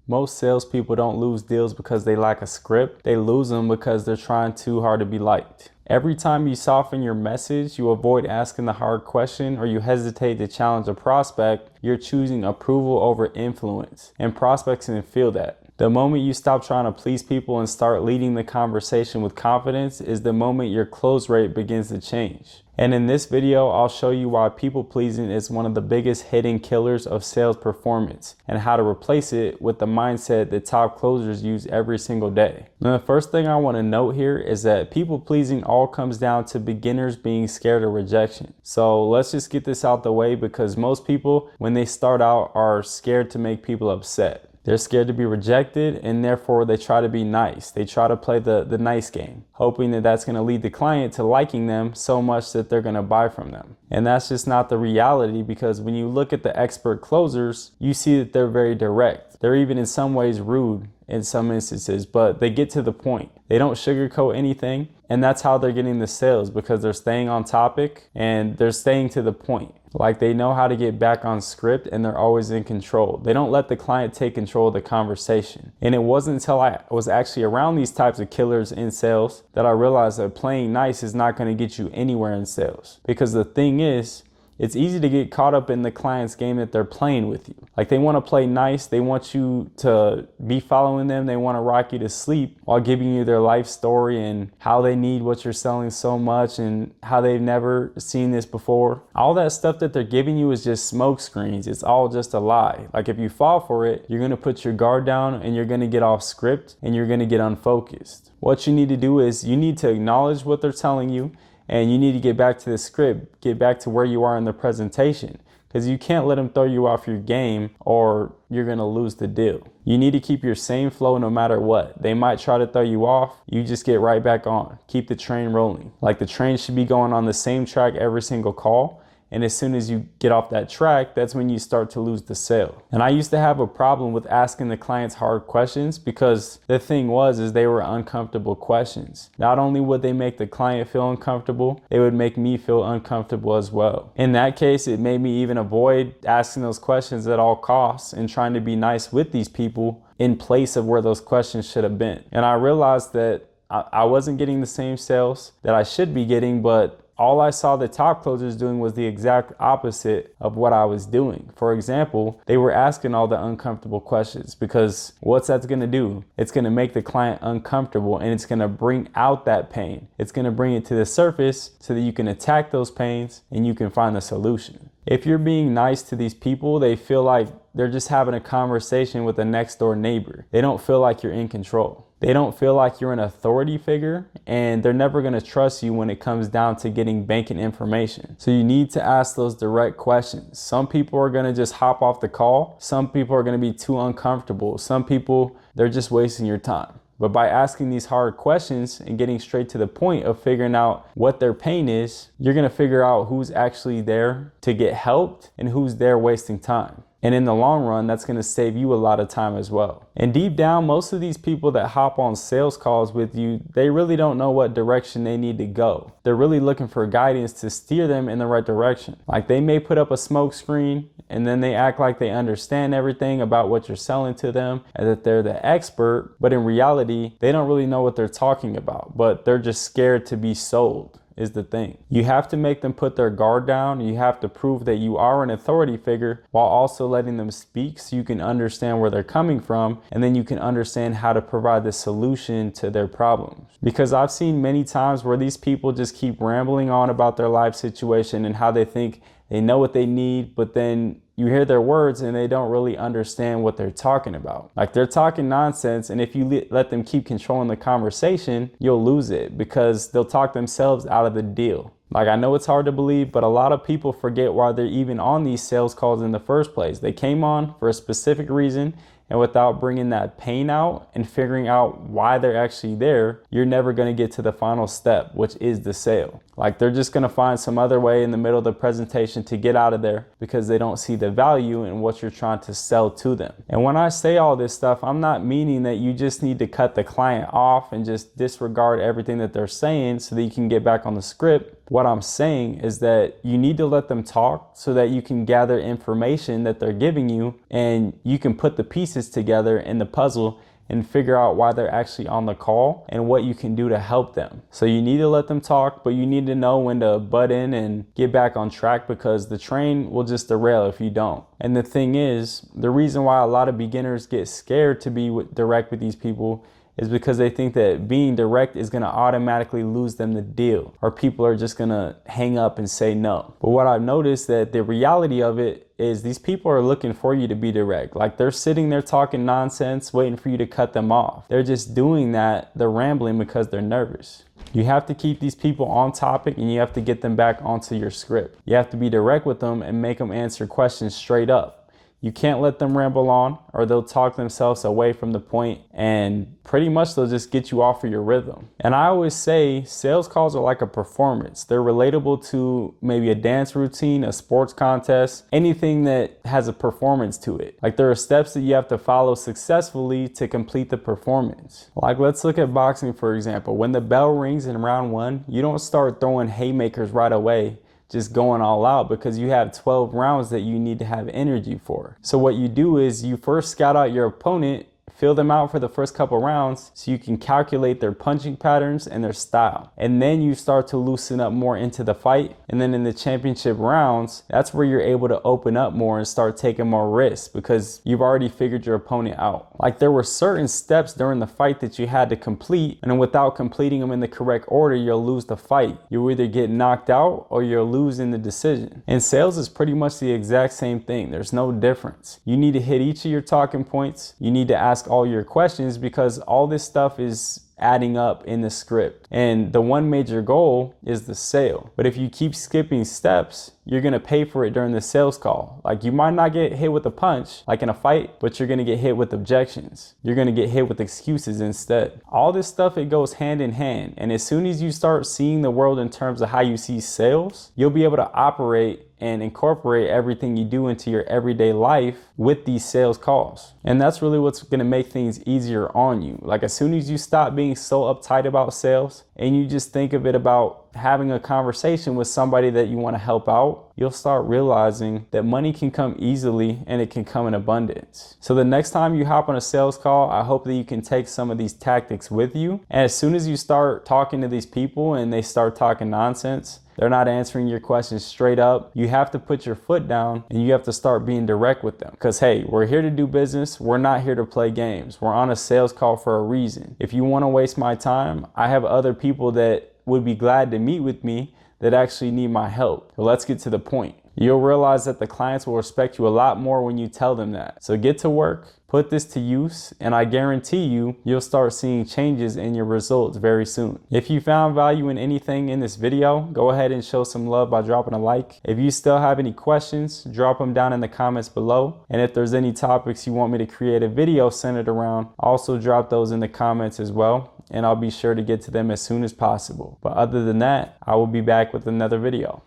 Most salespeople don't lose deals because they lack a script. They lose them because they're trying too hard to be liked. Every time you soften your message, you avoid asking the hard question, or you hesitate to challenge a prospect, you're choosing approval over influence. And prospects can feel that. The moment you stop trying to please people and start leading the conversation with confidence is the moment your close rate begins to change. And in this video, I'll show you why people pleasing is one of the biggest hidden killers of sales performance and how to replace it with the mindset that top closers use every single day. Now, the first thing I want to note here is that people pleasing all comes down to beginners being scared of rejection. So let's just get this out the way, because most people, when they start out, are scared to make people upset. They're scared to be rejected, and therefore they try to be nice. They try to play the nice game, hoping that that's going to lead the client to liking them so much that they're going to buy from them. And that's just not the reality, because when you look at the expert closers, you see that they're very direct. They're even in some ways rude in some instances, but they get to the point. They don't sugarcoat anything, and that's how they're getting the sales, because they're staying on topic and they're staying to the point. Like, they know how to get back on script, and they're always in control. They don't let the client take control of the conversation. And it wasn't until I was actually around these types of killers in sales that I realized that playing nice is not going to get you anywhere in sales. Because the thing is, it's easy to get caught up in the client's game that they're playing with you. Like, they want to play nice. They want you to be following them. They want to rock you to sleep while giving you their life story and how they need what you're selling so much and how they've never seen this before. All that stuff that they're giving you is just smoke screens. It's all just a lie. Like, if you fall for it, you're going to put your guard down and you're going to get off script and you're going to get unfocused. What you need to do is you need to acknowledge what they're telling you, and you need to get back to the script, get back to where you are in the presentation, because you can't let them throw you off your game or you're going to lose the deal. You need to keep your same flow no matter what. They might try to throw you off. You just get right back on. Keep the train rolling. Like, the train should be going on the same track every single call. And as soon as you get off that track, that's when you start to lose the sale. And I used to have a problem with asking the clients hard questions, because the thing is they were uncomfortable questions. Not only would they make the client feel uncomfortable, they would make me feel uncomfortable as well. In that case, it made me even avoid asking those questions at all costs and trying to be nice with these people in place of where those questions should have been. And I realized that I wasn't getting the same sales that I should be getting, but all I saw the top closers doing was the exact opposite of what I was doing. For example, they were asking all the uncomfortable questions, because what's that going to do? It's going to make the client uncomfortable, and it's going to bring out that pain. It's going to bring it to the surface so that you can attack those pains and you can find the solution. If you're being nice to these people, they feel like they're just having a conversation with a next door neighbor. They don't feel like you're in control. They don't feel like you're an authority figure, and they're never going to trust you when it comes down to getting banking information. So you need to ask those direct questions. Some people are going to just hop off the call. Some people are going to be too uncomfortable. Some people, they're just wasting your time. But by asking these hard questions and getting straight to the point of figuring out what their pain is, you're going to figure out who's actually there to get helped and who's there wasting time. And in the long run, that's going to save you a lot of time as well. And deep down, most of these people that hop on sales calls with you, they really don't know what direction they need to go. They're really looking for guidance to steer them in the right direction. Like, they may put up a smoke screen and then they act like they understand everything about what you're selling to them and that they're the expert. But in reality, they don't really know what they're talking about, but they're just scared to be sold. Is the thing. You have to make them put their guard down. You have to prove that you are an authority figure while also letting them speak, so you can understand where they're coming from, and then you can understand how to provide the solution to their problems. Because I've seen many times where these people just keep rambling on about their life situation and how they think they know what they need, but then you hear their words and they don't really understand what they're talking about. Like, they're talking nonsense, and if you let them keep controlling the conversation, you'll lose it, because they'll talk themselves out of the deal. Like, I know it's hard to believe, but a lot of people forget why they're even on these sales calls in the first place. They came on for a specific reason, and without bringing that pain out and figuring out why they're actually there, you're never going to get to the final step, which is the sale. Like, they're just going to find some other way in the middle of the presentation to get out of there, because they don't see the value in what you're trying to sell to them. And when I say all this stuff, I'm not meaning that you just need to cut the client off and just disregard everything that they're saying so that you can get back on the script. What I'm saying is that you need to let them talk so that you can gather information that they're giving you, and you can put the pieces pieces together in the puzzle and figure out why they're actually on the call and what you can do to help them. So you need to let them talk, but you need to know when to butt in and get back on track, because the train will just derail if you don't. And the thing is, the reason why a lot of beginners get scared to be direct with these people is because they think that being direct is going to automatically lose them the deal, or people are just going to hang up and say no. But what I've noticed, that the reality of it is these people are looking for you to be direct. Like, they're sitting there talking nonsense, waiting for you to cut them off. They're just doing that. They're rambling because they're nervous. You have to keep these people on topic, and you have to get them back onto your script. You have to be direct with them and make them answer questions straight up. You can't let them ramble on, or they'll talk themselves away from the point, and pretty much they'll just get you off of your rhythm. And I always say sales calls are like a performance. They're relatable to maybe a dance routine, a sports contest, anything that has a performance to it. Like, there are steps that you have to follow successfully to complete the performance. Like, let's look at boxing, for example. When the bell rings in round 1, you don't start throwing haymakers right away, just going all out, because you have 12 rounds that you need to have energy for. So what you do is you first scout out your opponent, fill them out for the first couple rounds so you can calculate their punching patterns and their style. And then you start to loosen up more into the fight. And then in the championship rounds, that's where you're able to open up more and start taking more risks, because you've already figured your opponent out. Like, there were certain steps during the fight that you had to complete, and without completing them in the correct order, you'll lose the fight. You'll either get knocked out or you'll lose in the decision. And sales is pretty much the exact same thing. There's no difference. You need to hit each of your talking points. You need to ask all your questions, because all this stuff is adding up in the script, and the one major goal is the sale. But if you keep skipping steps, you're going to pay for it during the sales call. Like, you might not get hit with a punch like in a fight, but you're going to get hit with objections. You're going to get hit with excuses instead. All this stuff, it goes hand in hand. And as soon as you start seeing the world in terms of how you see sales, you'll be able to operate and incorporate everything you do into your everyday life with these sales calls. And that's really what's going to make things easier on you. Like, as soon as you stop being so uptight about sales and you just think of it about having a conversation with somebody that you want to help out, you'll start realizing that money can come easily and it can come in abundance. So the next time you hop on a sales call, I hope that you can take some of these tactics with you. And as soon as you start talking to these people and they start talking nonsense, they're not answering your questions straight up, you have to put your foot down and you have to start being direct with them. Because hey, we're here to do business. We're not here to play games. We're on a sales call for a reason. If you want to waste my time, I have other people that would be glad to meet with me that actually need my help. Well, let's get to the point. You'll realize that the clients will respect you a lot more when you tell them that. So get to work, put this to use, and I guarantee you'll start seeing changes in your results very soon. If you found value in anything in this video, go ahead and show some love by dropping a like. If you still have any questions, drop them down in the comments below. And if there's any topics you want me to create a video centered around, also drop those in the comments as well, and I'll be sure to get to them as soon as possible. But other than that, I will be back with another video.